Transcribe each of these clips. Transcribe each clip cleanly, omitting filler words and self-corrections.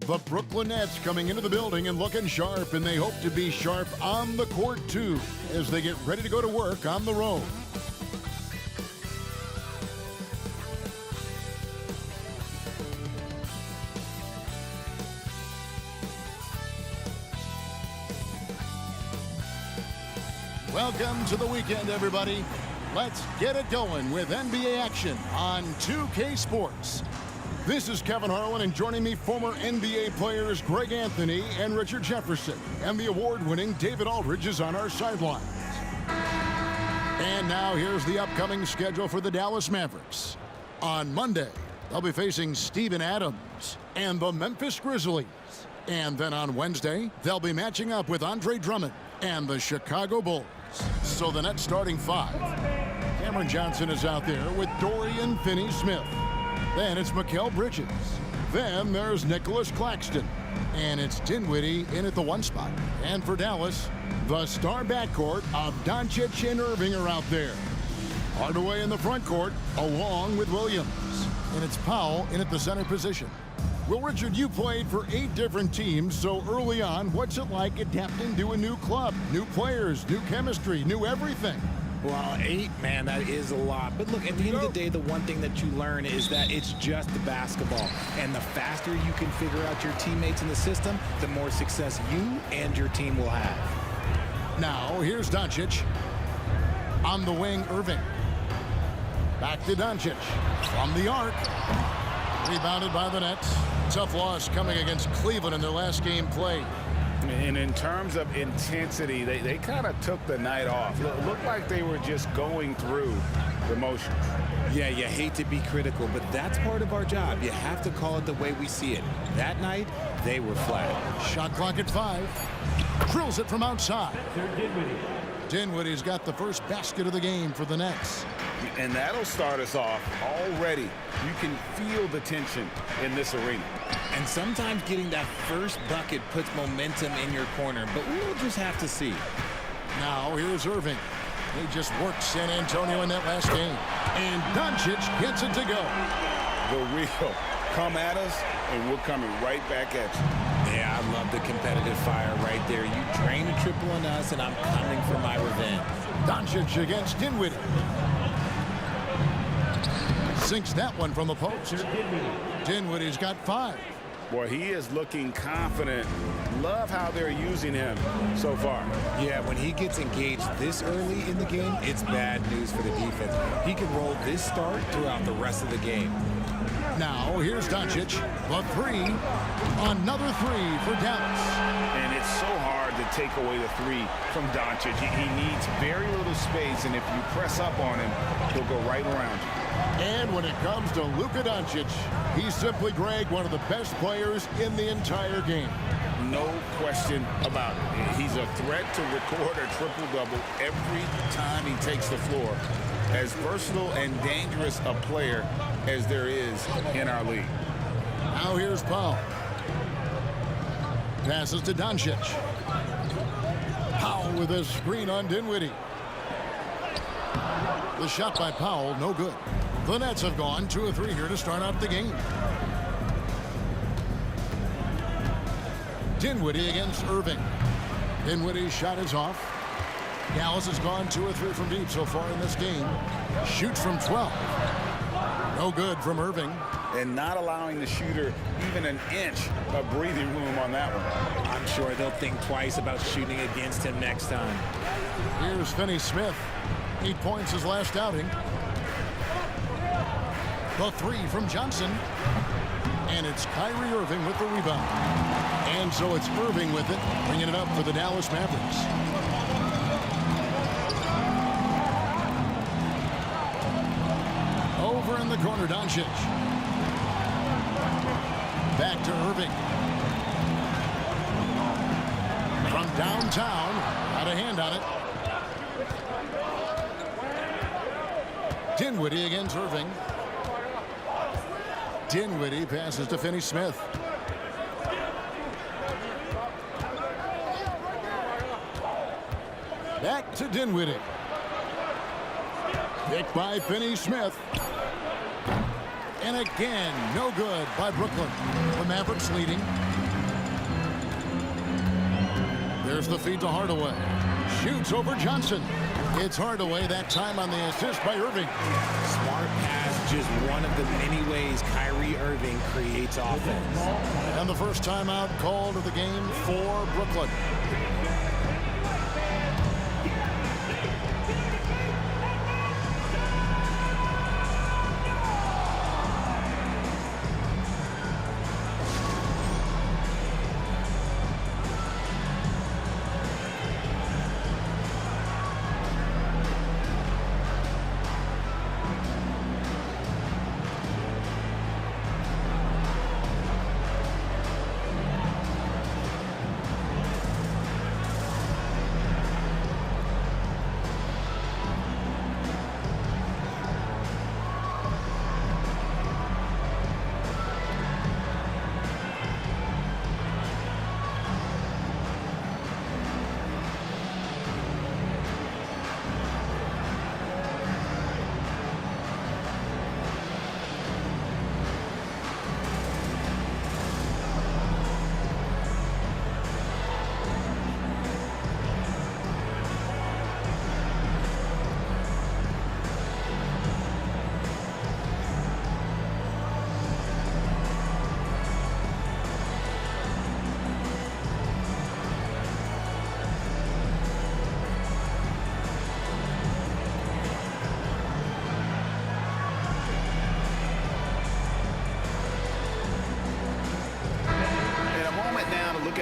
The Brooklyn Nets coming into the building and looking sharp, and they hope to be sharp on the court too as they get ready to go to work on the road. Welcome to the weekend, everybody. Let's get it going with NBA action on 2K Sports. This is Kevin Harlan, and joining me, former NBA players Greg Anthony and Richard Jefferson. And the award-winning David Aldridge is on our sidelines. And now here's the upcoming schedule for the Dallas Mavericks. On Monday, they'll be facing Steven Adams and the Memphis Grizzlies. And then on Wednesday, they'll be matching up with Andre Drummond and the Chicago Bulls. So the Nets starting five. Cameron Johnson is out there with Dorian Finney-Smith. Then it's Mikal Bridges. Then there's Nicholas Claxton. And it's Dinwiddie in at the one spot. And for Dallas, the star backcourt of Doncic and Irving are out there. Hardaway in the front court, along with Williams. And it's Powell in at the center position. Well, Richard, you played for 8 different teams, so early on, what's it like adapting to a new club? New players, new chemistry, new everything. Well, 8, man, that is a lot. But look, at the end of the day, the one thing that you learn is that it's just the basketball. And the faster you can figure out your teammates in the system, the more success you and your team will have. Now, here's Doncic. On the wing, Irving. Back to Doncic. From the arc. Rebounded by the Nets. Tough loss coming against Cleveland in their last game played. And in terms of intensity, they kind of took the night off. It looked like they were just going through the motions. Yeah, you hate to be critical, but that's part of our job. You have to call it the way we see it. That night, they were flat. Shot clock at 5. Drills it from outside. Dinwiddie's got the first basket of the game for the Nets. And that'll start us off already. You can feel the tension in this arena. And sometimes getting that first bucket puts momentum in your corner, but we'll just have to see. Now here's Irving. He just worked San Antonio in that last game. And Doncic gets it to go. The real come at us, and we're coming right back at you. Yeah, I love the competitive fire right there. You drain a triple on us, and I'm coming for my revenge. Doncic against Dinwiddie. Sinks that one from the post. Dinwiddie's got 5. Boy, he is looking confident. Love how they're using him so far. Yeah, when he gets engaged this early in the game, it's bad news for the defense. He can roll this start throughout the rest of the game. Now, here's Doncic. The 3. Another 3 for Dallas. And it's so hard to take away the 3 from Doncic. He needs very little space, and if you press up on him, he'll go right around you. And when it comes to Luka Doncic, he's simply, Greg, one of the best players in the entire game. No question about it. He's a threat to record a triple-double every time he takes the floor. As versatile and dangerous a player as there is in our league. Now here's Powell. Passes to Doncic. Powell with a screen on Dinwiddie. The shot by Powell, no good. The Nets have gone 2 of 3 here to start out the game. Dinwiddie against Irving. Dinwiddie's shot is off. Dallas has gone 2 of 3 from deep so far in this game. Shoots from 12. No good from Irving. And not allowing the shooter even an inch of breathing room on that one. I'm sure they'll think twice about shooting against him next time. Here's Finney-Smith. 8 points his last outing. The 3 from Johnson. And it's Kyrie Irving with the rebound. And so it's Irving with it, bringing it up for the Dallas Mavericks. Over in the corner, Doncic. Back to Irving. From downtown, got a hand on it. Dinwiddie against Irving. Dinwiddie passes to Finney-Smith. Back to Dinwiddie. Picked by Finney-Smith. And again, no good by Brooklyn. The Mavericks leading Here's the feed to Hardaway. Shoots over Johnson. It's Hardaway that time on the assist by Irving. Smart pass, just one of the many ways Kyrie Irving creates offense. And the first timeout called of the game for Brooklyn.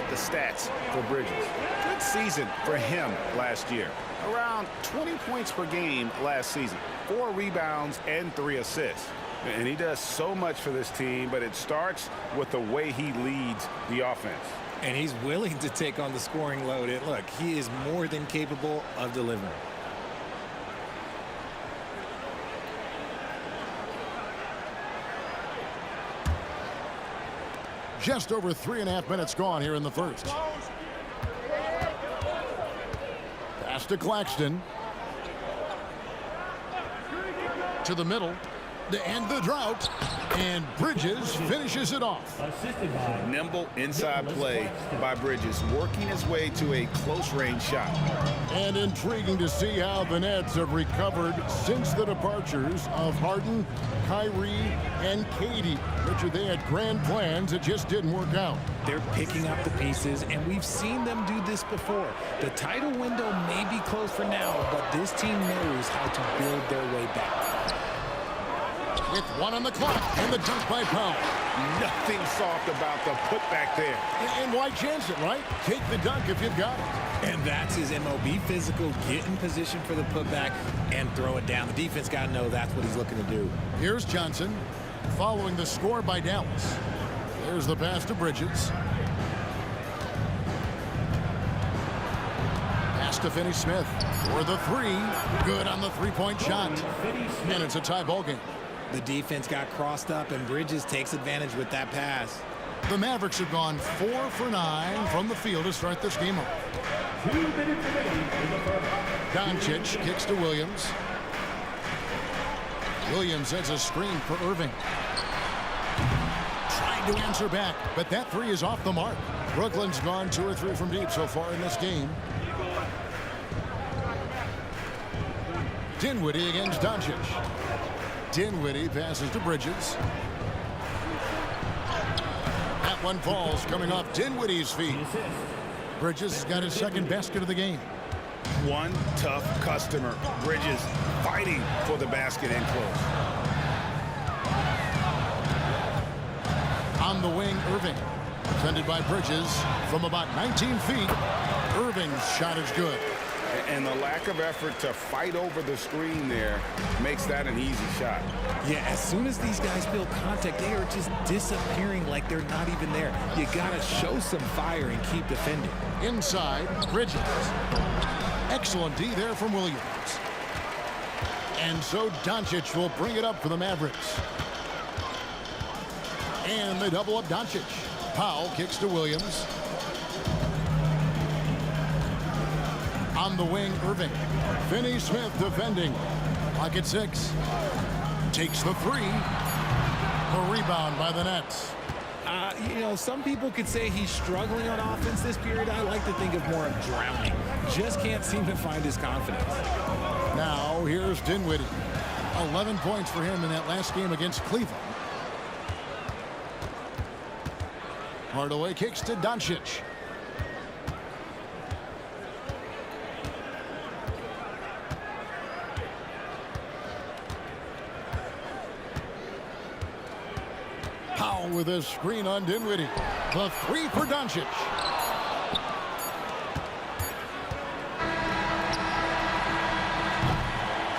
Stats for Bridges. Good season for him last year. Around 20 points per game last season. 4 rebounds and 3 assists. And he does so much for this team, but it starts with the way he leads the offense. And he's willing to take on the scoring load. And look, he is more than capable of delivering. Just over 3.5 minutes gone here in the first. Pass to Claxton. To the middle. To end the drought. And Bridges finishes it off. Nimble inside play by Bridges, working his way to a close-range shot. And intriguing to see how the Nets have recovered since the departures of Harden, Kyrie, and KD. Richard, they had grand plans. It just didn't work out. They're picking up the pieces, and we've seen them do this before. The title window may be closed for now, but this team knows how to build their way back. With 1 on the clock and the dunk by Powell. Nothing soft about the putback there. And why chance it, right? Take the dunk if you've got it. And that's his MO. Be physical, get in position for the putback, and throw it down. The defense got to know that's what he's looking to do. Here's Johnson following the score by Dallas. There's the pass to Bridges. Pass to Finney-Smith for the 3. Good on the three-point shot. And it's a tie ball game. The defense got crossed up, and Bridges takes advantage with that pass. The Mavericks have gone 4 for 9 from the field to start this game off. Doncic kicks to Williams. Williams sets a screen for Irving. Trying to answer back, but that 3 is off the mark. Brooklyn's gone 2 or 3 from deep so far in this game. Dinwiddie against Doncic. Dinwiddie passes to Bridges. That one falls coming off Dinwiddie's feet. Bridges has got his second basket of the game. One tough customer. Bridges fighting for the basket and close. On the wing, Irving. Defended by Bridges from about 19 feet. Irving's shot is good. And the lack of effort to fight over the screen there makes that an easy shot. Yeah, as soon as these guys feel contact, they are just disappearing like they're not even there. You got to show some fire and keep defending. Inside, Bridges. Excellent D there from Williams. And so Doncic will bring it up for the Mavericks. And they double up Doncic. Powell kicks to Williams. On the wing, Irving. Finney-Smith defending. Clock at 6. Takes the 3. The rebound by the Nets. Some people could say he's struggling on offense this period. I like to think of more of drowning. Just can't seem to find his confidence. Now, here's Dinwiddie. 11 points for him in that last game against Cleveland. Hardaway kicks to Doncic. Powell with a screen on Dinwiddie. The three for Doncic.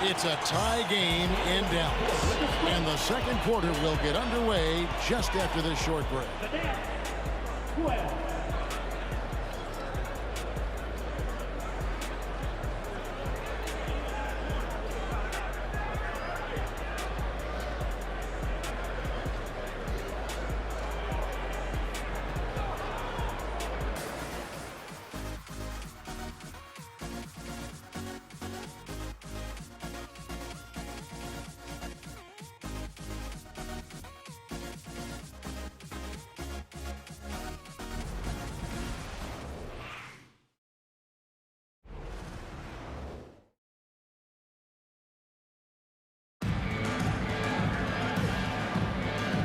It's a tie game in Dallas. And the second quarter will get underway just after this short break.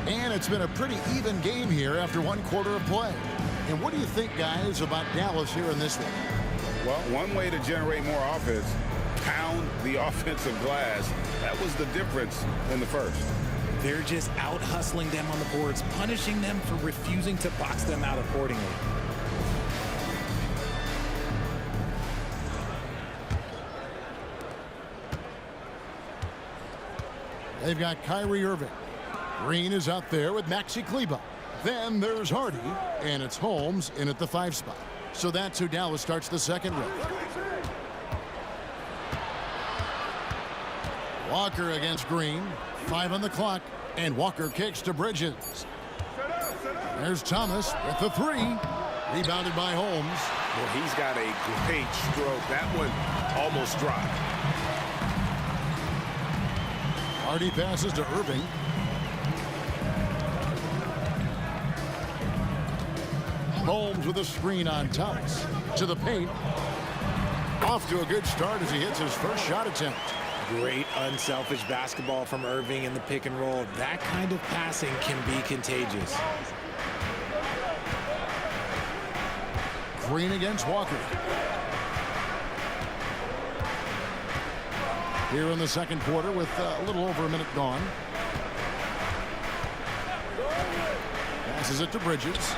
And it's been a pretty even game here after one quarter of play. And what do you think, guys, about Dallas here in this one? Well, one way to generate more offense, pound the offensive glass. That was the difference in the first. They're just out hustling them on the boards, punishing them for refusing to box them out accordingly. They've got Kyrie Irving. Green is out there with Maxi Kleber. Then there's Hardy, and it's Holmes in at the 5 spot. So that's who Dallas starts the second row. Walker against Green. 5 on the clock, and Walker kicks to Bridges. There's Thomas with the 3. Rebounded by Holmes. Well, he's got a great stroke. That one almost dropped. Hardy passes to Irving. Holmes with a screen on Thomas. To the paint. Off to a good start as he hits his first shot attempt. Great unselfish basketball from Irving in the pick and roll. That kind of passing can be contagious. Green against Walker. Here in the second quarter with a little over a minute gone. Passes it to Bridges.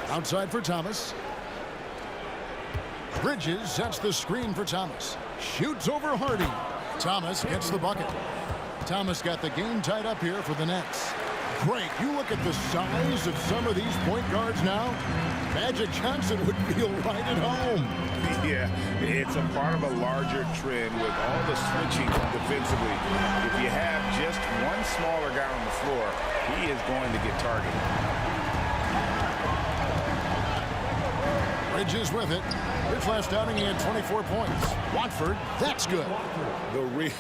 Outside for Thomas. Bridges sets the screen for Thomas. Shoots over Hardy. Thomas gets the bucket. Thomas got the game tied up here for the Nets. Great. You look at the size of some of these point guards now. Magic Johnson would feel right at home. Yeah, it's a part of a larger trend with all the switching defensively. If you have just one smaller guy on the floor, he is going to get targeted. Bridges with it. His last outing, he had 24 points. Watford, that's good. The real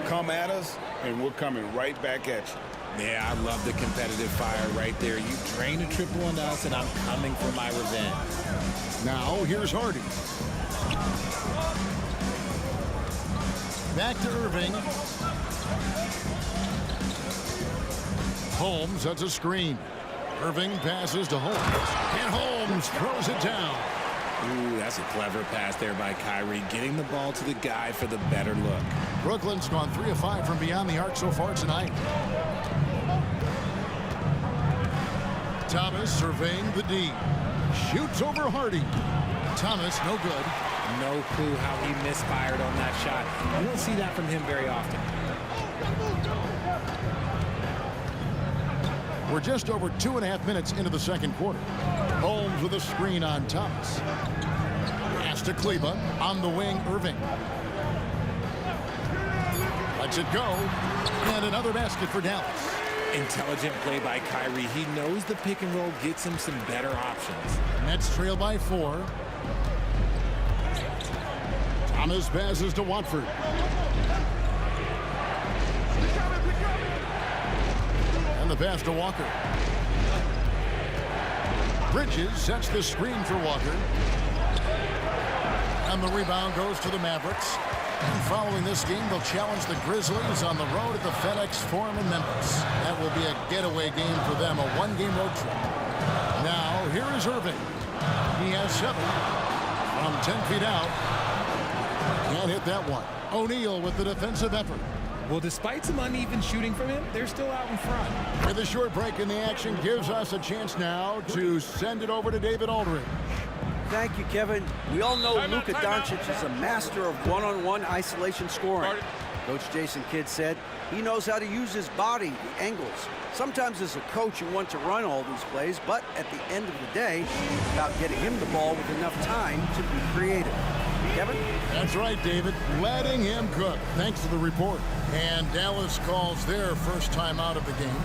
come at us, and we're coming right back at you. Yeah, I love the competitive fire right there. You drain a triple on us, and I'm coming for my revenge. Now, here's Hardy. Back to Irving. Holmes, that's a screen. Irving passes to Holmes. And Holmes throws it down. Ooh, that's a clever pass there by Kyrie, getting the ball to the guy for the better look. Brooklyn's gone 3 of 5 from beyond the arc so far tonight. Thomas surveying the D. Shoots over Hardy. Thomas, no good. No clue how he misfired on that shot. You don't see that from him very often. We're just over 2.5 minutes into the second quarter. Holmes with a screen on Thomas. Pass to Kleber. On the wing, Irving. Lets it go. And another basket for Dallas. Intelligent play by Kyrie. He knows the pick and roll gets him some better options. Nets trail by 4. Thomas passes to Watford. pass to Walker. Bridges sets the screen for Walker. And the rebound goes to the Mavericks. And following this game, they'll challenge the Grizzlies on the road at the FedEx Forum in Memphis. That will be a getaway game for them, a one-game road trip. Now, here is Irving. He has 7 from 10 feet out. Can't hit that one. O'Neal with the defensive effort. Well, despite some uneven shooting from him, they're still out in front. With a short break in the action gives us a chance now to send it over to David Aldridge. Thank you, Kevin. We all know Luka Doncic is a master of one-on-one isolation scoring. Coach Jason Kidd said he knows how to use his body, the angles. Sometimes as a coach, you want to run all these plays, but at the end of the day, it's about getting him the ball with enough time to be creative. Kevin? That's right, David. Letting him cook. Thanks to the report. And Dallas calls their first time out of the game.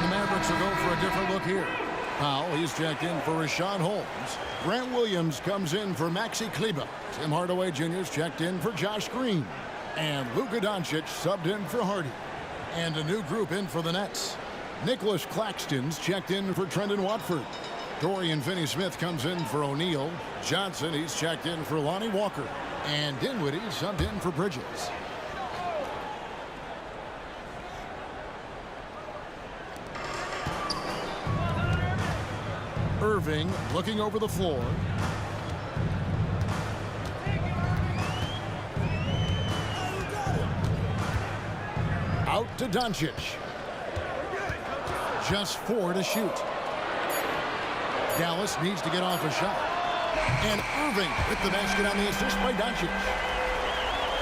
Mavericks will go for a different look here. Powell, he's checked in for Rashawn Holmes. Grant Williams comes in for Maxi Kleber. Tim Hardaway Jr.'s checked in for Josh Green. And Luka Doncic subbed in for Hardy. And a new group in for the Nets. Nicholas Claxton's checked in for Trendon Watford. Dorian Finney-Smith comes in for O'Neal. Johnson, he's checked in for Lonnie Walker. And Dinwiddie subbed in for Bridges. Irving looking over the floor. Out to Doncic. Just 4 to shoot. Dallas needs to get off a shot. And Irving with the basket on the assist by Doncic.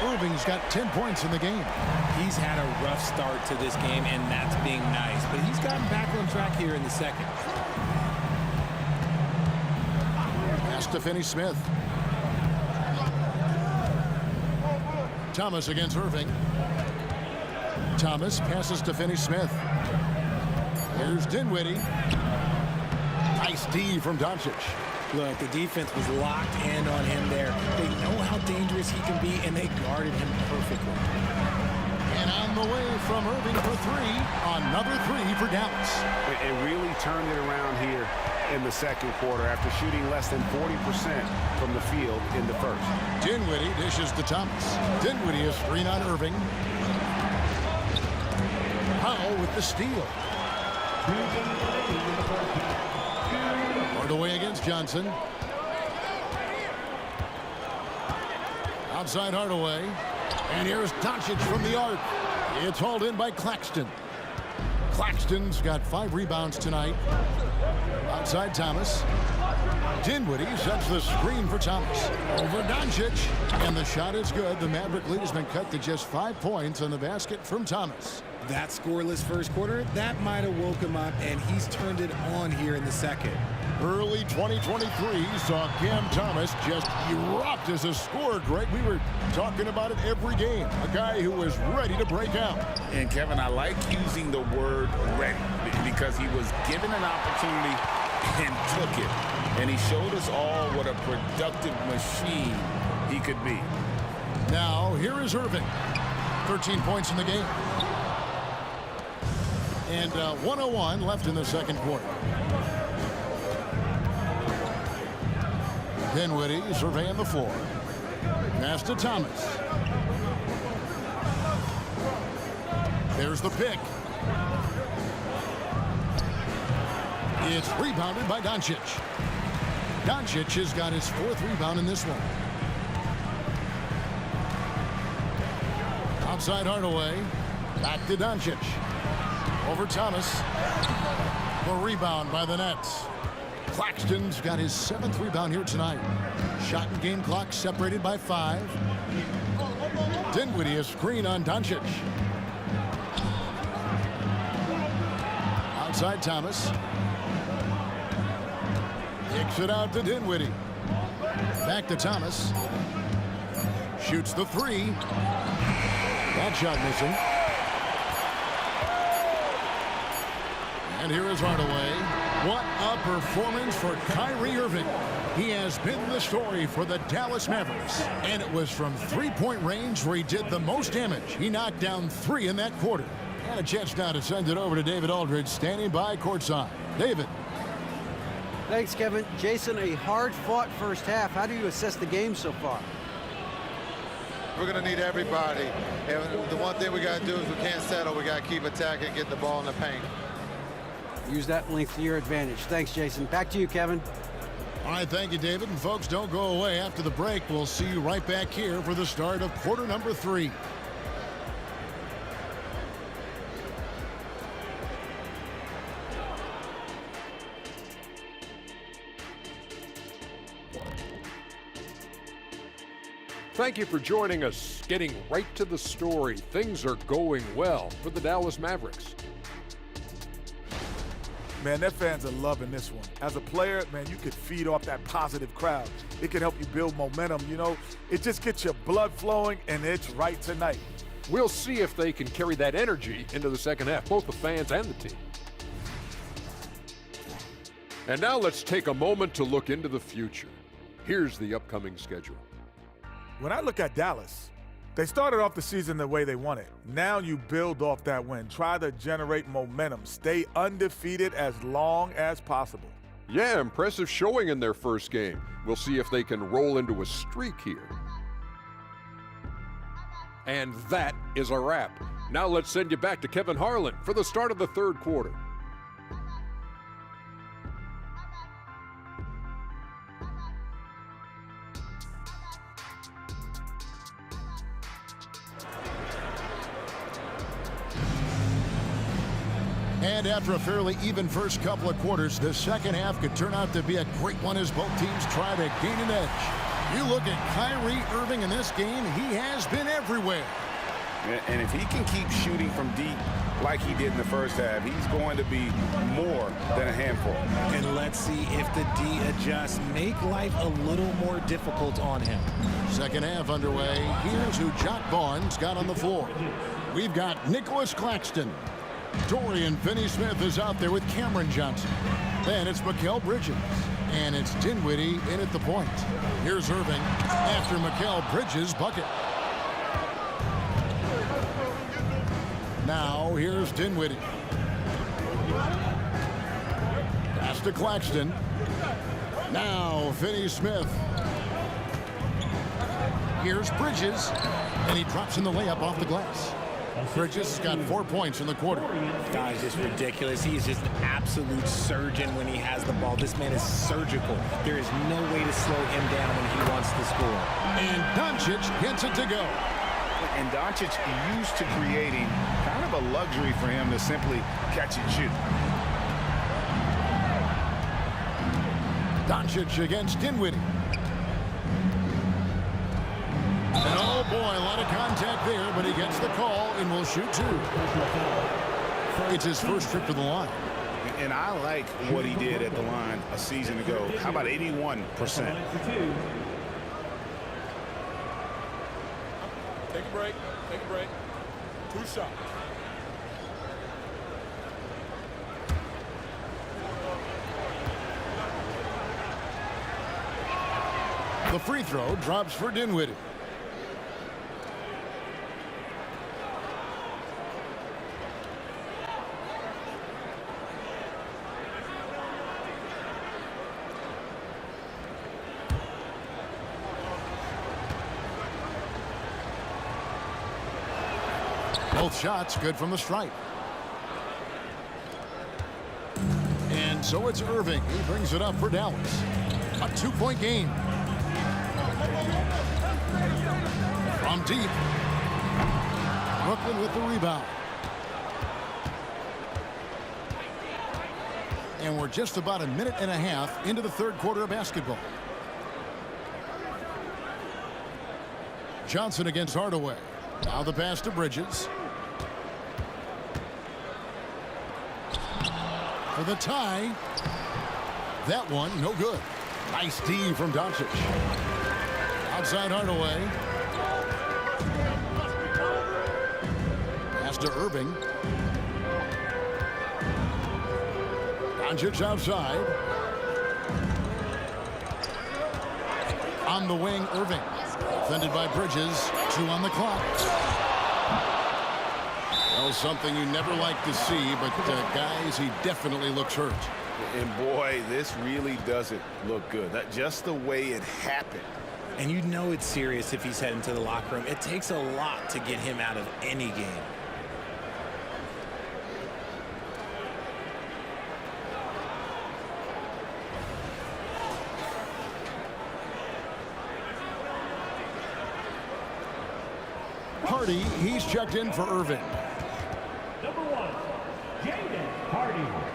Irving's got 10 points in the game. He's had a rough start to this game, and that's being nice. But he's gotten back on track here in the second. To Finney-Smith. Thomas against Irving. Thomas passes to Finney-Smith. Here's Dinwiddie. Nice D from Doncic. Look, the defense was locked in on him there. They know how dangerous he can be, and they guarded him perfectly. And on the way from Irving for 3. Another 3 for Dallas. It really turned it around here in the second quarter after shooting less than 40% from the field in the first. Dinwiddie dishes to Thomas. Dinwiddie is screen on Irving. Powell with the steal. Hardaway against Johnson. Outside Hardaway. And here's Doncic from the arc. It's hauled in by Claxton. Claxton's got 5 rebounds tonight. Outside Thomas. Dinwiddie sets the screen for Thomas. Over Doncic. And the shot is good. The Maverick lead has been cut to just 5 points on the basket from Thomas. That scoreless first quarter, that might have woke him up, and he's turned it on here in the second. Early 2023 saw Cam Thomas just erupt as a scorer, Greg. We were talking about it every game. A guy who was ready to break out. And, Kevin, I like using the word ready because he was given an opportunity and took it. And he showed us all what a productive machine he could be. Now, here is Irving. 13 points in the game. And 1:01 left in the second quarter. Dinwiddie surveying the floor. Pass to Thomas. There's the pick. It's rebounded by Doncic. Doncic has got his 4th rebound in this one. Outside Hardaway. Back to Doncic. Over Thomas. The rebound by the Nets. Claxton's got his 7th rebound here tonight. Shot and game clock separated by 5. Dinwiddie a screen on Doncic. Outside Thomas. Kicks it out to Dinwiddie. Back to Thomas. Shoots the 3. That shot missing. And here is Hardaway. What a performance for Kyrie Irving. He has been the story for the Dallas Mavericks. And it was from 3-point range where he did the most damage. He knocked down 3 in that quarter. And a chance now to send it over to David Aldridge, standing by courtside. David. Thanks, Kevin. Jason, a hard-fought first half. How do you assess the game so far? We're going to need everybody. And the one thing we got to do is we can't settle. We got to keep attacking, get the ball in the paint. Use that length to your advantage. Thanks, Jason. Back to you, Kevin. All right, thank you, David. And folks, don't go away. After the break, we'll see you right back here for the start of quarter number 3. Thank you for joining us. Getting right to the story. Things are going well for the Dallas Mavericks. Man, their fans are loving this one. As a player, man, you could feed off that positive crowd. It can help you build momentum, you know. It just gets your blood flowing, and it's right tonight. We'll see if they can carry that energy into the second half, both the fans and the team. And now let's take a moment to look into the future. Here's the upcoming schedule. When I look at Dallas, they started off the season the way they wanted. Now you build off that win. Try to generate momentum. Stay undefeated as long as possible. Yeah, impressive showing in their first game. We'll see if they can roll into a streak here. And that is a wrap. Now let's send you back to Kevin Harlan for the start of the third quarter. And after a fairly even first couple of quarters, the second half could turn out to be a great one as both teams try to gain an edge. You look at Kyrie Irving in this game, he has been everywhere. And if he can keep shooting from deep like he did in the first half, he's going to be more than a handful. And let's see if the D adjusts, make life a little more difficult on him. Second half underway. Here's who Jock Vaughn's got on the floor. We've got Nicholas Claxton. Dorian Finney-Smith is out there with Cameron Johnson. Then it's Mikal Bridges. And it's Dinwiddie in at the point. Here's Irving after Mikal Bridges' bucket. Now here's Dinwiddie. Pass to Claxton. Now Finney-Smith. Here's Bridges. And he drops in the layup off the glass. Bridges has got 4 points in the quarter. Guys, just ridiculous. He is just an absolute surgeon when he has the ball. This man is surgical. There is no way to slow him down when he wants to score. And Doncic gets it to go. And Doncic used to creating kind of a luxury for him to simply catch and shoot. Doncic against Dinwiddie. And oh boy, a lot of contact there, but he gets the call and will shoot 2. It's his first trip to the line. And I like what he did at the line a season ago. How about 81%? Take a break. Take a break. 2 shots. The free throw drops for Dinwiddie. Both shots good from the stripe. And so it's Irving. He brings it up for Dallas. A 2-point game. From deep. Brooklyn with the rebound. And we're just about a minute and a half into the third quarter of basketball. Johnson against Hardaway. Now the pass to Bridges. For the tie. That one, no good. Nice D from Doncic. Outside Hardaway. Pass to Irving. Doncic outside. On the wing, Irving. Defended by Bridges. 2 on the clock. Well, something you never like to see, but guys, he definitely looks hurt. And boy, this really doesn't look good. That's just the way it happened. And you know it's serious if he's heading to the locker room. It takes a lot to get him out of any game. Hardy, he's checked in for Irving. Number 1, Jaden Hardy.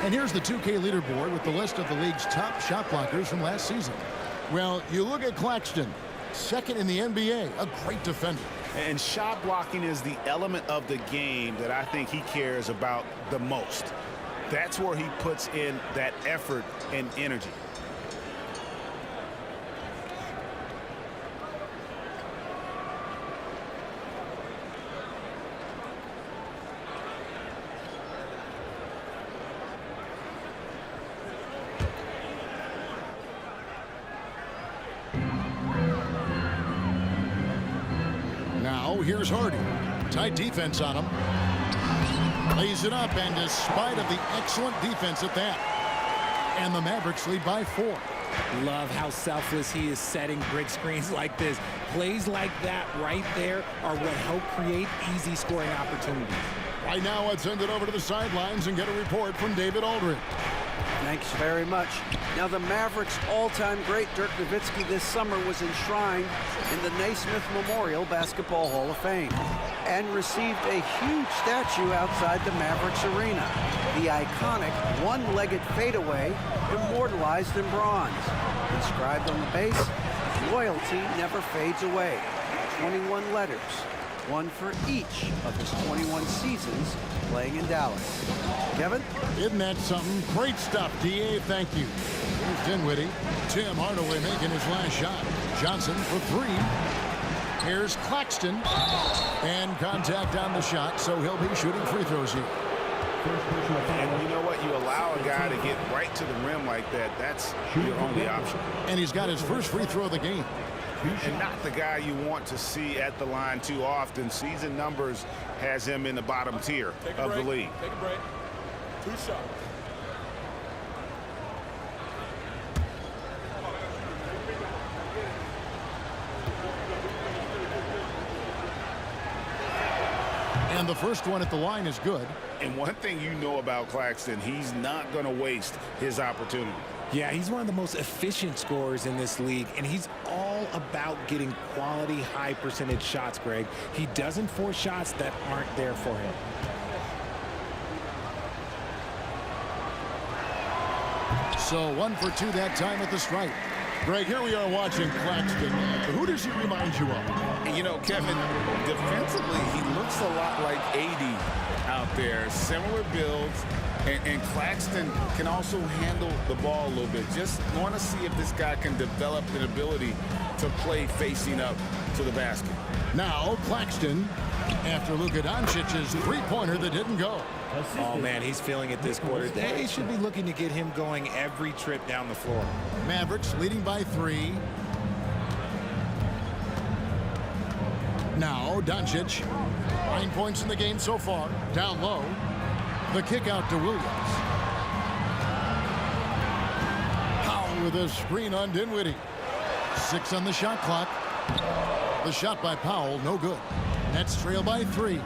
And here's the 2K leaderboard with the list of the league's top shot blockers from last season. Well, you look at Claxton, second in the NBA, a great defender. And shot blocking is the element of the game that I think he cares about the most. That's where he puts in that effort and energy. Here's Hardy. Tight defense on him. Lays it up, and despite of the excellent defense at that. And the Mavericks lead by 4. Love how selfless he is setting brick screens like this. Plays like that right there are what help create easy scoring opportunities. Right now, let's send it over to the sidelines and get a report from David Aldridge. Thanks very much. Now, the Mavericks' all-time great Dirk Nowitzki this summer was enshrined in the Naismith Memorial Basketball Hall of Fame and received a huge statue outside the Mavericks arena. The iconic one-legged fadeaway immortalized in bronze. Inscribed on the base, loyalty never fades away. 21 letters, one for each of his 21 seasons playing in Dallas. Kevin? Isn't that something? Great stuff, D.A. Thank you. Here's Dinwiddie. Tim Hardaway making his last shot. Johnson for 3. Here's Claxton. And contact on the shot, so he'll be shooting free throws here. And you know what? You allow a guy to get right to the rim like that. That's your only option. And he's got his first free throw of the game. And not the guy you want to see at the line too often. Season numbers has him in the bottom tier of the league. Take a break. 2 shots. And And the first one at the line is good. And one thing you know about Claxton, he's not going to waste his opportunity. Yeah, he's one of the most efficient scorers in this league, and he's all about getting quality, high-percentage shots, Greg. He doesn't force shots that aren't there for him. So 1 for 2 that time at the stripe. Greg, here we are watching Claxton. Who does he remind you of? You know, Kevin, defensively, he looks a lot like AD out there. Similar builds. And Claxton can also handle the ball a little bit. Just want to see if this guy can develop an ability to play facing up to the basket. Now Claxton, after Luka Doncic's three-pointer that didn't go. Oh, man, he's feeling it this quarter. They should be looking to get him going every trip down the floor. Mavericks leading by 3. Now Doncic, 9 points in the game so far, down low. The kick out to Williams. Powell with a screen on Dinwiddie. 6 on the shot clock. The shot by Powell, no good. Nets trail by 3.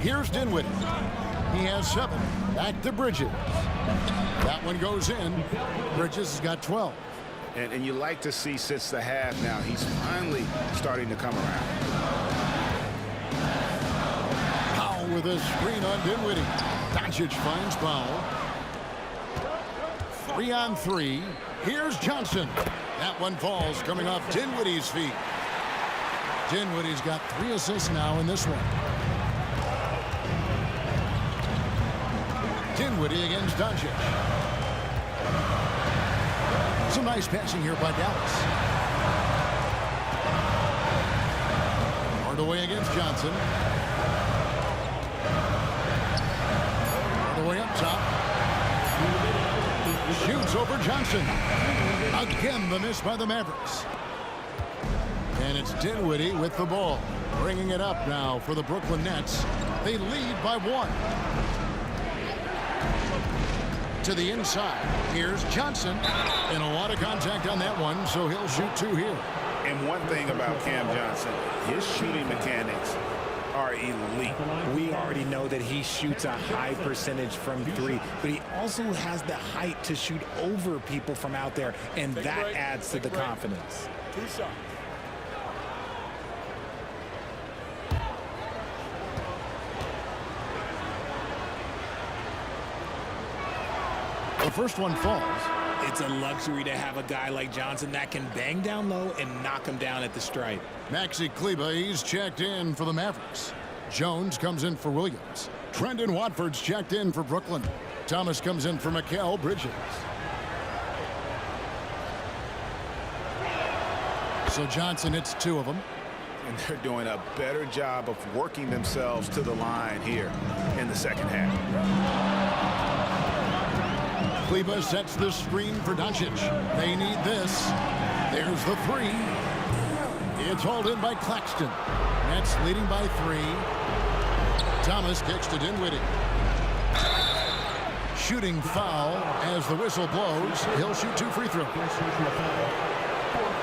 Here's Dinwiddie. He has 7. Back to Bridges. That one goes in. Bridges has got 12. And you like to see since the half now, he's finally starting to come around. With a screen on Dinwiddie. Doncic finds Powell. 3 on 3. Here's Johnson. That one falls coming off Dinwiddie's feet. Dinwiddie's got 3 assists now in this one. Dinwiddie against Doncic. Some nice passing here by Dallas. Hardaway against Johnson. Way up top. Shoots over Johnson. Again, the miss by the Mavericks. And it's Dinwiddie with the ball. Bringing it up now for the Brooklyn Nets. They lead by 1. To the inside. Here's Johnson. And a lot of contact on that one, so he'll shoot 2 here. And one thing about Cam Johnson, his shooting mechanics are elite. We already know that he shoots a high percentage from 3, but he also has the height to shoot over people from out there, and that adds to the confidence. 2 shots. The first one falls. It's a luxury to have a guy like Johnson that can bang down low and knock him down at the stripe. Maxi Kleber, he's checked in for the Mavericks. Jones comes in for Williams. Trendon Watford's checked in for Brooklyn. Thomas comes in for Mikal Bridges. So Johnson hits 2 of them. And they're doing a better job of working themselves to the line here in the second half. Kleber sets the screen for Doncic. They need this. There's the 3. It's hauled in by Claxton. Nets leading by 3. Thomas kicks to Dinwiddie. Shooting foul as the whistle blows. He'll shoot 2 free throws.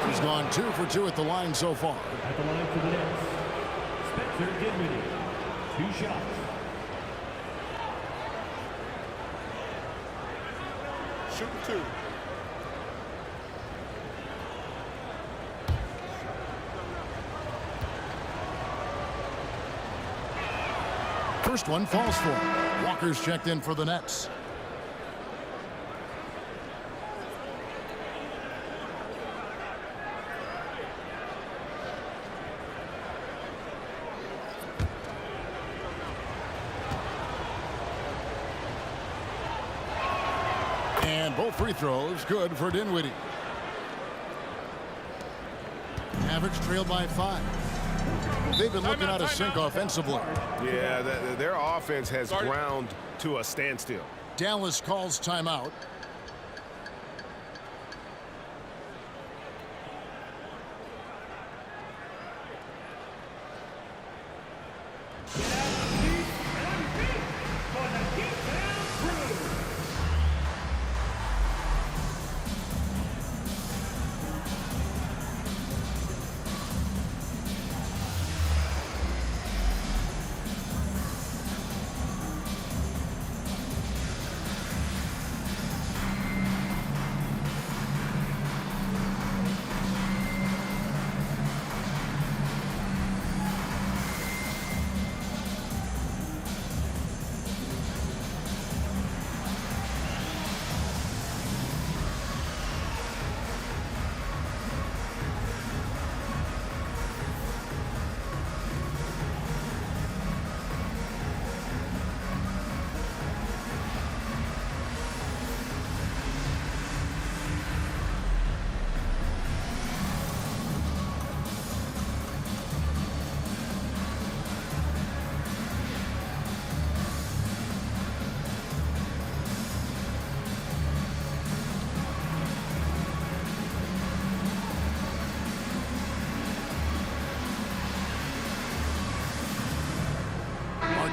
He's gone 2 for 2 at the line so far. At the line for the Nets, Spencer Dinwiddie. 2 shots. Shooting 2. First one falls for him. Walker's checked in for the Nets. And both free throws good for Dinwiddie. Mavericks trailed by 5. They've been looking out of sync offensively. Yeah, their offense has ground to a standstill. Dallas calls timeout.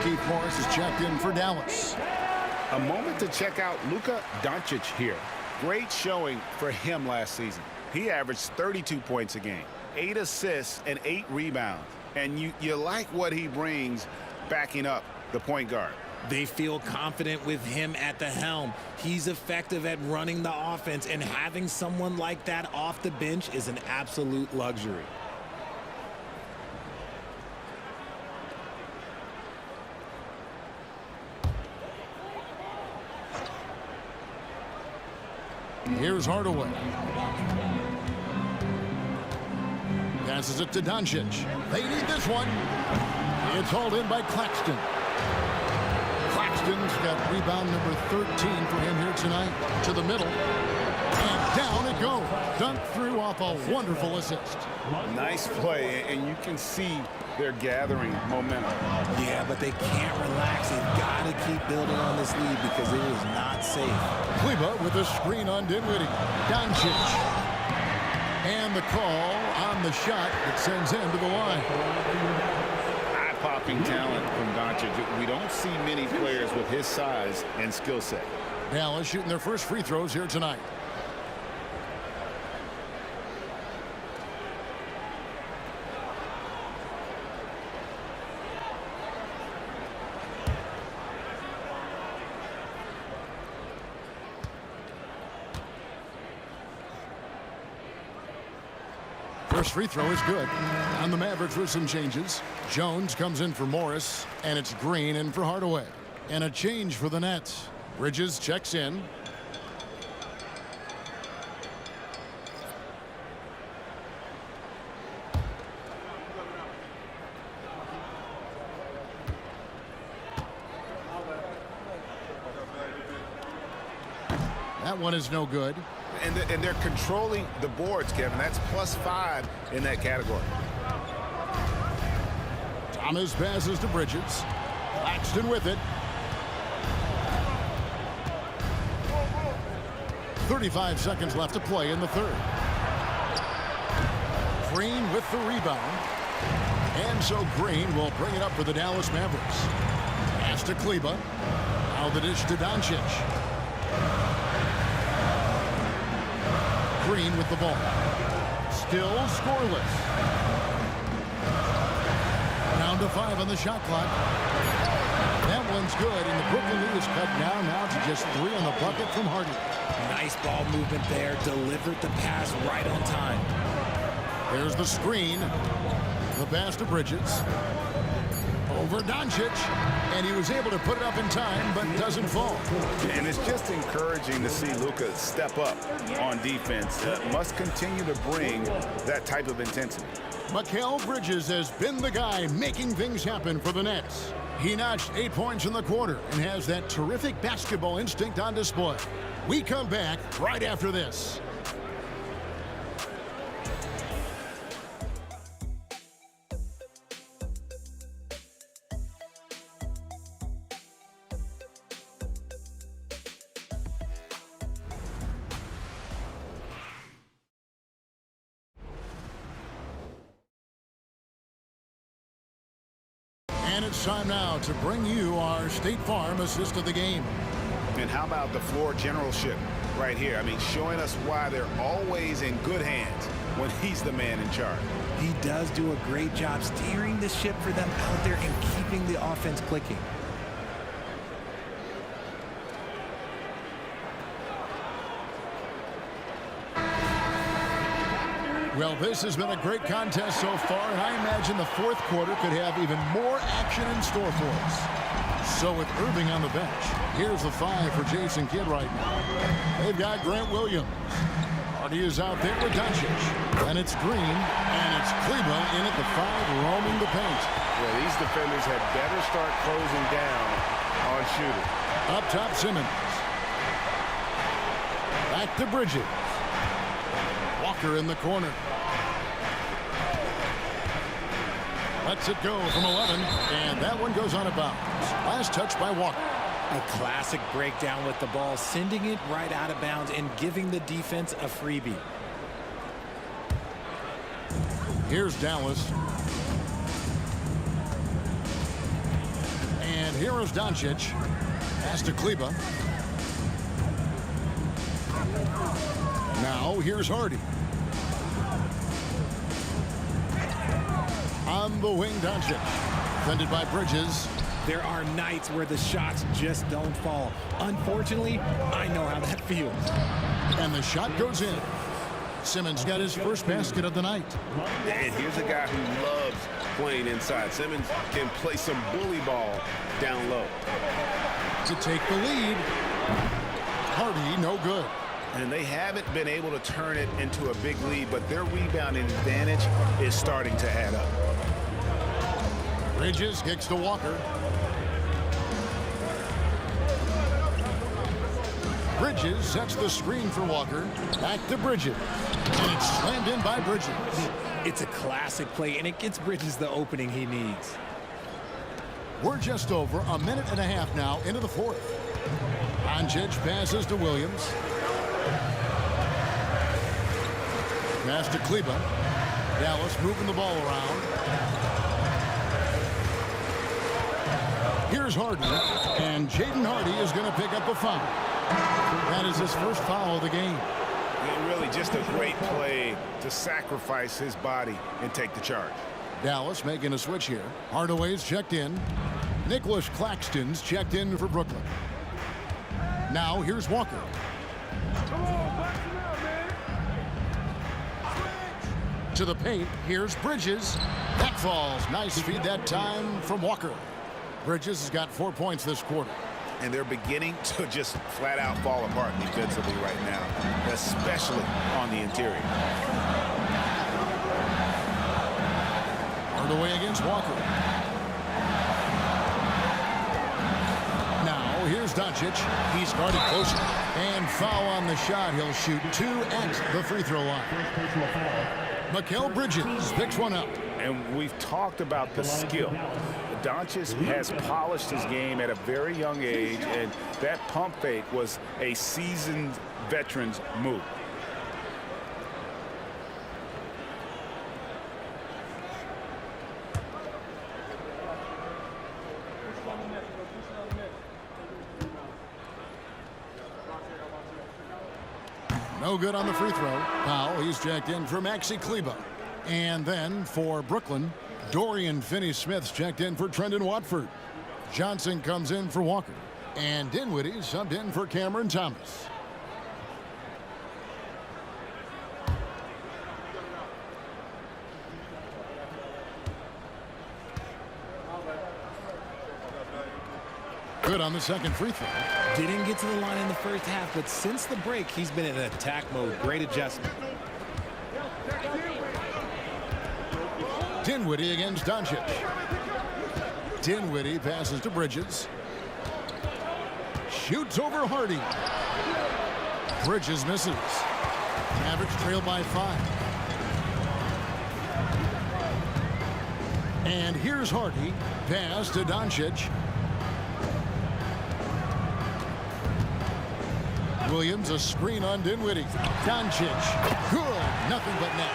Keith Morris is checked in for Dallas. A moment to check out Luka Doncic here. Great showing for him last season. He averaged 32 points a game, 8 assists, and 8 rebounds. And you like what he brings backing up the point guard. They feel confident with him at the helm. He's effective at running the offense, and having someone like that off the bench is an absolute luxury. Here's Hardaway. Passes it to Doncic. They need this one. It's hauled in by Claxton. Claxton's got rebound number 13 for him here tonight. To the middle. And down it goes. Dunked through off a wonderful assist. Nice play, and you can see they're gathering momentum. Yeah, but they can't relax. They've got to keep building on this lead because it is not safe. Kleba with a screen on Dinwiddie. Doncic. And the call on the shot that sends him to the line. Eye-popping talent from Doncic. We don't see many players with his size and skill set. Dallas shooting their first free throws here tonight. First free throw is good. On the Mavericks with some changes. Jones comes in for Morris, and it's Green in for Hardaway. And a change for the Nets. Bridges checks in. That one is no good. And they're controlling the boards, Kevin. That's +5 in that category. Thomas passes to Bridges. Claxton with it. 35 seconds left to play in the third. Green with the rebound. And so Green will bring it up for the Dallas Mavericks. Pass to Kleba. Now the dish to Doncic. Green with the ball. Still scoreless. Down to 5 on the shot clock. That one's good, and the Brooklyn lead is cut down now to just 3 on the bucket from Hardy. Nice ball movement there. Delivered the pass right on time. There's the screen. The pass to Bridges. Over Doncic, and he was able to put it up in time, but doesn't fall. And it's just encouraging to see Luka step up on defense. Must continue to bring that type of intensity. Mikal Bridges has been the guy making things happen for the Nets. He notched 8 points in the quarter and has that terrific basketball instinct on display. We come back right after this. And it's time now to bring you our State Farm assist of the game. And how about the floor generalship right here? I mean, showing us why they're always in good hands when he's the man in charge. He does do a great job steering the ship for them out there and keeping the offense clicking. Well, this has been a great contest so far, and I imagine the fourth quarter could have even more action in store for us. So with Irving on the bench, here's the 5 for Jason Kidd right now. They've got Grant Williams. Hardy is out there with Doncic. And it's Green, and it's Kleba in at the 5, roaming the paint. Well, these defenders had better start closing down on shooting. Up top, Simmons. Back to Bridges. Walker in the corner. Lets it go from 11, and that one goes on a bounce. Last touch by Walker. A classic breakdown with the ball, sending it right out of bounds and giving the defense a freebie. Here's Dallas. And here is Doncic. Pass to Kleba. Now here's Hardy. On the wing, Doncic. Defended by Bridges. There are nights where the shots just don't fall. Unfortunately, I know how that feels. And the shot goes in. Simmons got his first basket of the night. And here's a guy who loves playing inside. Simmons can play some bully ball down low. To take the lead. Hardy, no good. And they haven't been able to turn it into a big lead, but their rebounding advantage is starting to add up. Bridges kicks to Walker. Bridges sets the screen for Walker. Back to Bridges. And it's slammed in by Bridges. It's a classic play, and it gets Bridges the opening he needs. We're just over a minute and a half now into the fourth. Doncic passes to Williams. Pass to Kleba. Dallas moving the ball around. Here's Harden, and Jaden Hardy is going to pick up a foul. That is his first foul of the game. And really just a great play to sacrifice his body and take the charge. Dallas making a switch here. Hardaway's checked in. Nicholas Claxton's checked in for Brooklyn. Now here's Walker. To the paint, here's Bridges. That falls. Nice feed that time from Walker. Bridges has got 4 points this quarter. And they're beginning to just flat out fall apart defensively right now, especially on the interior. Hardaway against Walker. Now here's Doncic. He started closer. And foul on the shot. He'll shoot 2 at the free throw line. Mikal Bridges picks one up. And we've talked about the skill. Doncic has polished his game at a very young age, and that pump fake was a seasoned veteran's move. No good on the free throw. Powell, he's checked in for Maxi Kleba. And then for Brooklyn, Dorian Finney-Smith's checked in for Trendon Watford. Johnson comes in for Walker. And Dinwiddie subbed in for Cameron Thomas. Good on the second free throw. Didn't get to the line in the first half, but since the break, he's been in attack mode. Great adjustment. Dinwiddie against Doncic. Dinwiddie passes to Bridges. Shoots over Hardy. Bridges misses. Mavericks trail by 5. And here's Hardy. Pass to Doncic. Williams, a screen on Dinwiddie. Doncic. Good. Nothing but net.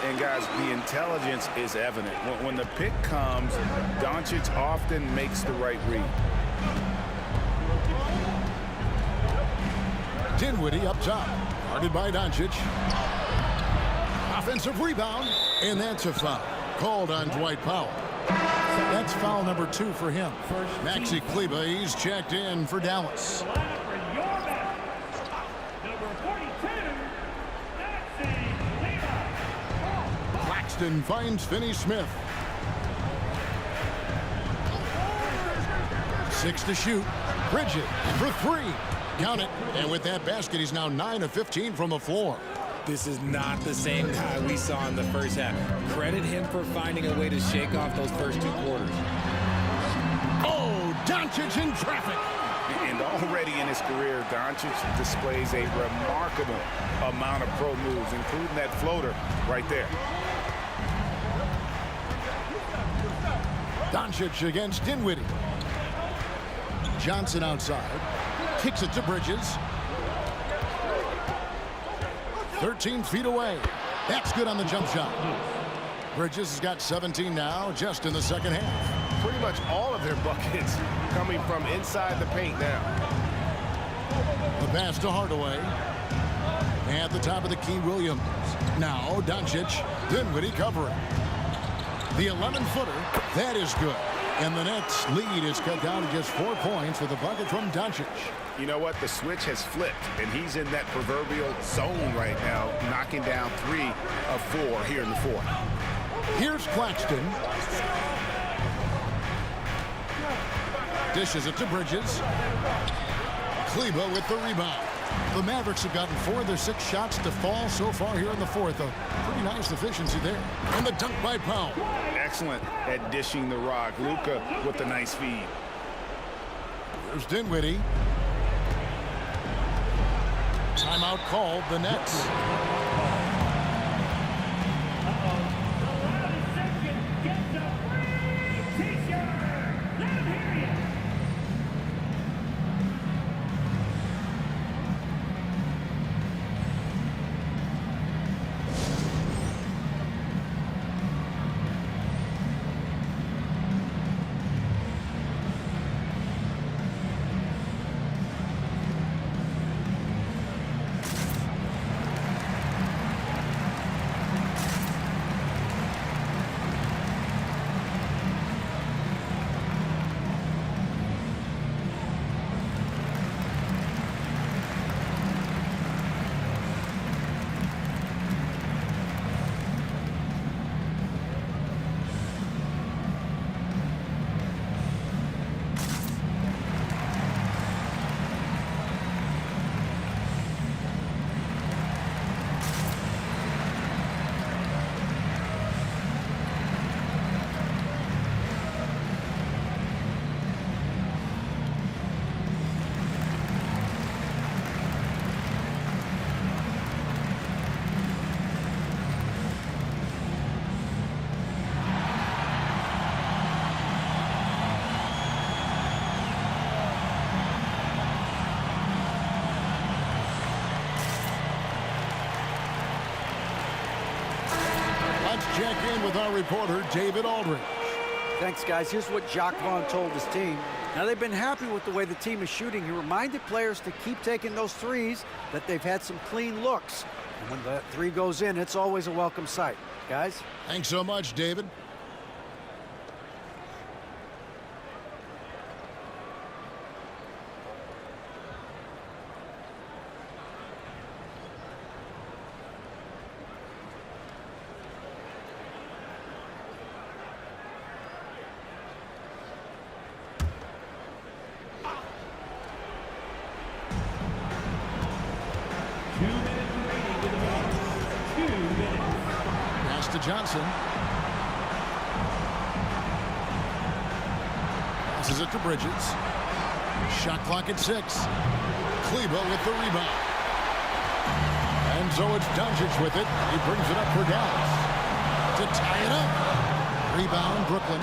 And guys, the intelligence is evident. When the pick comes, Doncic often makes the right read. Dinwiddie up top. Guarded by Doncic. Offensive rebound. And that's a foul. Called on Dwight Powell. That's foul number 2 for him. Maxi Kleba, he's checked in for Dallas. Claxton finds Finney-Smith. 6 to shoot. Bridges for 3. Count it. And with that basket, he's now 9 of 15 from the floor. This is not the same guy we saw in the first half. Credit him for finding a way to shake off those first 2 quarters. Oh, Doncic in traffic. And already in his career, Doncic displays a remarkable amount of pro moves, including that floater right there. Doncic against Dinwiddie. Johnson outside. Kicks it to Bridges. 13 feet away. That's good on the jump shot. Bridges has got 17 now, just in the second half. pretty much all of their buckets coming from inside the paint now. The pass to Hardaway. At the top of the key, Williams. Now Doncic, Dinwiddie covering. The 11-footer, that is good. And the Nets' lead is cut down to just 4 points with a bucket from Doncic. You know what? The switch has flipped, and he's in that proverbial zone right now, knocking down 3 of 4 here in the fourth. Here's Claxton. Dishes it to Bridges. Kleba with the rebound. The Mavericks have gotten 4 of their 6 shots to fall so far here in the fourth. A pretty nice efficiency there. And the dunk by Powell. Excellent at dishing the rock. Luka with the nice feed. There's Dinwiddie. Timeout called, the Nets. Check in with our reporter, David Aldridge. Thanks, guys. Here's what Jacques Vaughn told his team. Now, they've been happy with the way the team is shooting. He reminded players to keep taking those threes, that they've had some clean looks. And when that 3 goes in, it's always a welcome sight. Guys? Thanks so much, David. Johnson. Passes it to Bridges. Shot clock at 6. Kleba with the rebound. And so it's Doncic with it. He brings it up for Dallas to tie it up. Rebound, Brooklyn.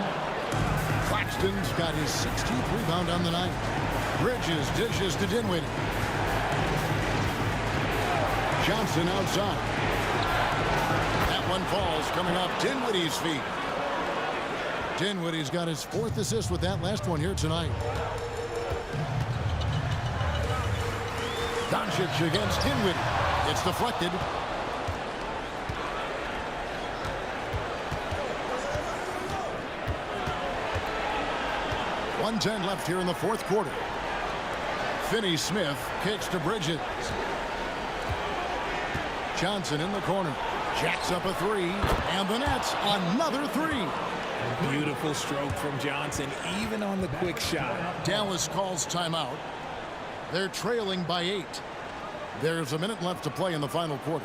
Claxton's got his 16th rebound on the night. Bridges dishes to Dinwiddie. Johnson outside. One falls coming off Dinwiddie's feet. Dinwiddie's got his 4th assist with that last one here tonight. Doncic against Dinwiddie. It's deflected. .110 left here in the fourth quarter. Finney-Smith kicks to Bridges. Johnson in the corner. Jacks up a 3, and the Nets another 3. Beautiful stroke from Johnson, even on the quick shot. Dallas calls timeout. They're trailing by 8. There's a minute left to play in the final quarter.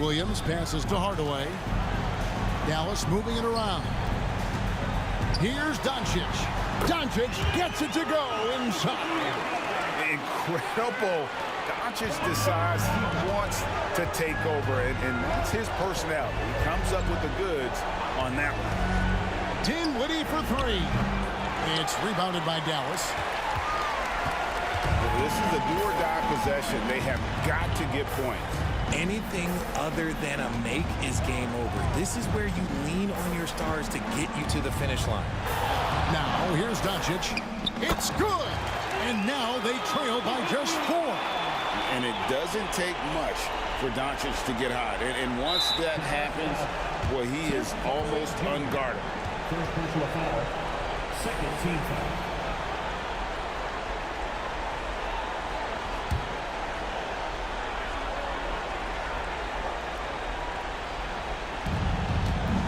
Williams passes to Hardaway. Dallas moving it around. Here's Doncic. Doncic gets it to go inside. Incredible. Doncic decides he wants to take over, and that's his personality. He comes up with the goods on that one. Dinwiddie for three. It's rebounded by Dallas. This is a do-or-die possession. They have got to get points. Anything other than a make is game over. This is where you lean on your stars to get you to the finish line. Now, here's Doncic. It's good. And now they trail by just 4. And it doesn't take much for Doncic to get hot. And once that happens, well, he is almost unguardable. First personal foul. Second team foul.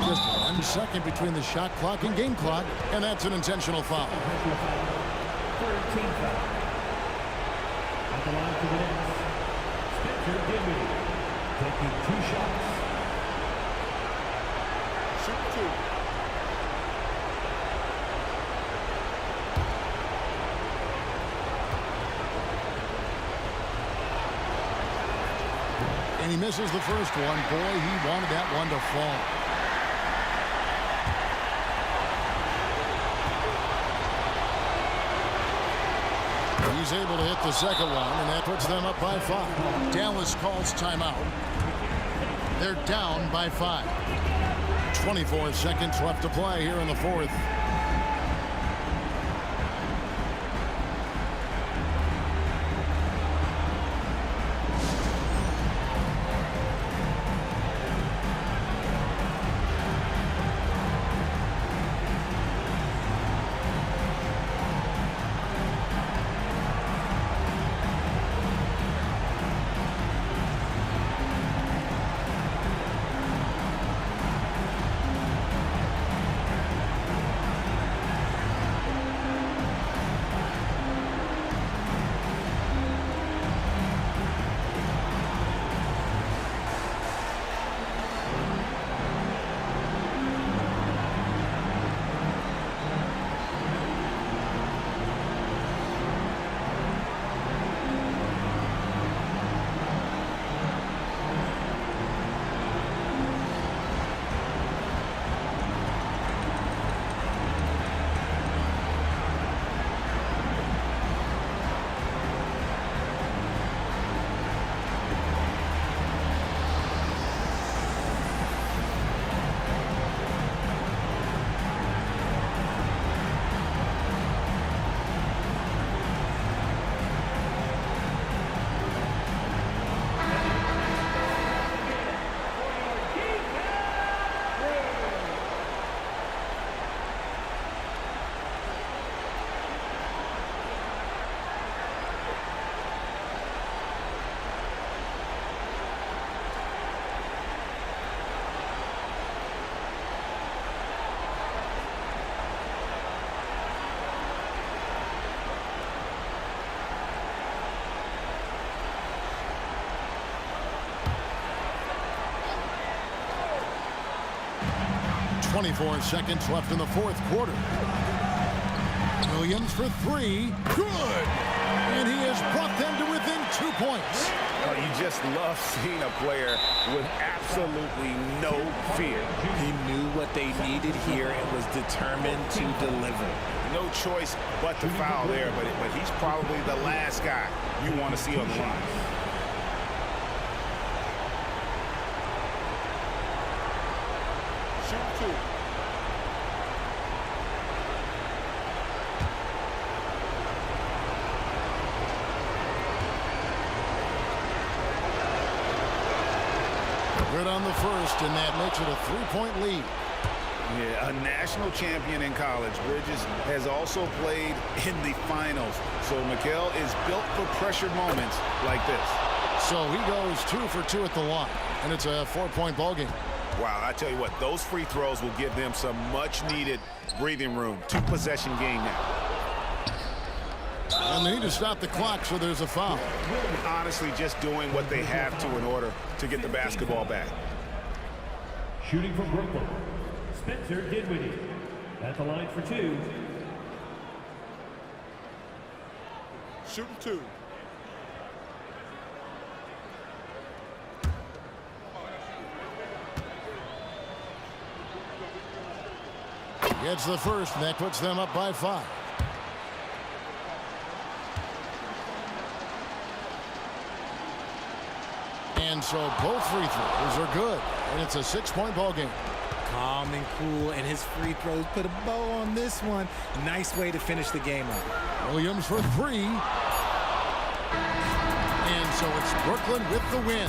Just 1 second between the shot clock and game clock, and that's an intentional foul. Third team foul. At the line for the Nets, Spencer Dinwiddie taking 2 shots. Shoot 2. And he misses the first one. Boy, he wanted that one to fall. He's able to hit the second one, and that puts them up by 5. Dallas calls timeout. They're down by 5. 24 seconds left to play here in the fourth. .24 seconds left in the fourth quarter. Williams for 3. Good! And he has brought them to within 2 points. Well, you just love seeing a player with absolutely no fear. He knew what they needed here and was determined to deliver. No choice but to foul there, but he's probably the last guy you want to see on the line. Shoot 2. Good on the first, and that makes it a 3-point lead. Yeah, a national champion in college. Bridges has also played in the finals. So Mikal is built for pressured moments like this. So he goes 2 for 2 at the line, and it's a 4-point ball game. Wow, I tell you what, those free throws will give them some much-needed breathing room. 2-possession game now. And they need to stop the clock, so there's a foul. Honestly, just doing what they have to in order to get the basketball back. Shooting from Brooklyn, Spencer Dinwiddie. At the line for 2. Shooting 2. Gets the first, and that puts them up by 5. And so both free throws are good, and it's a 6-point ball game. Calm and cool, and his free throws put a bow on this one. Nice way to finish the game up. Williams for 3. And so it's Brooklyn with the win.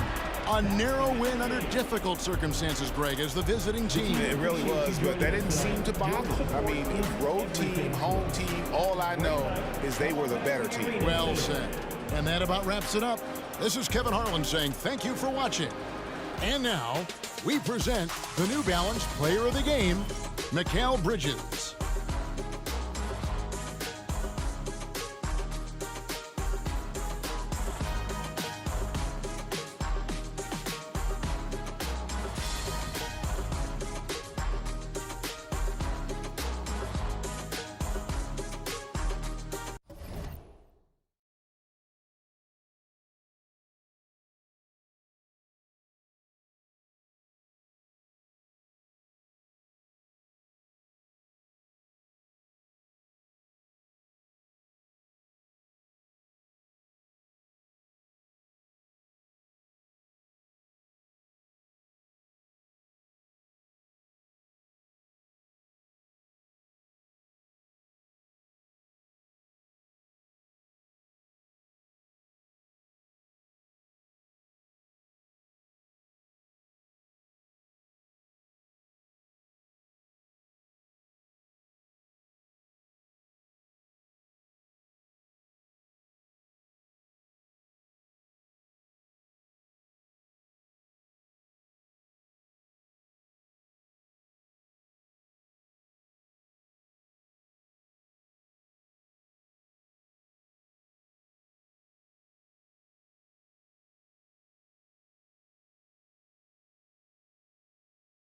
A narrow win under difficult circumstances, Greg, as the visiting team. It really was, but that didn't seem to bother them. I mean, road team, home team, all I know is they were the better team. Well said. And that about wraps it up. This is Kevin Harlan saying thank you for watching. And now, we present the New Balance Player of the Game, Mikal Bridges.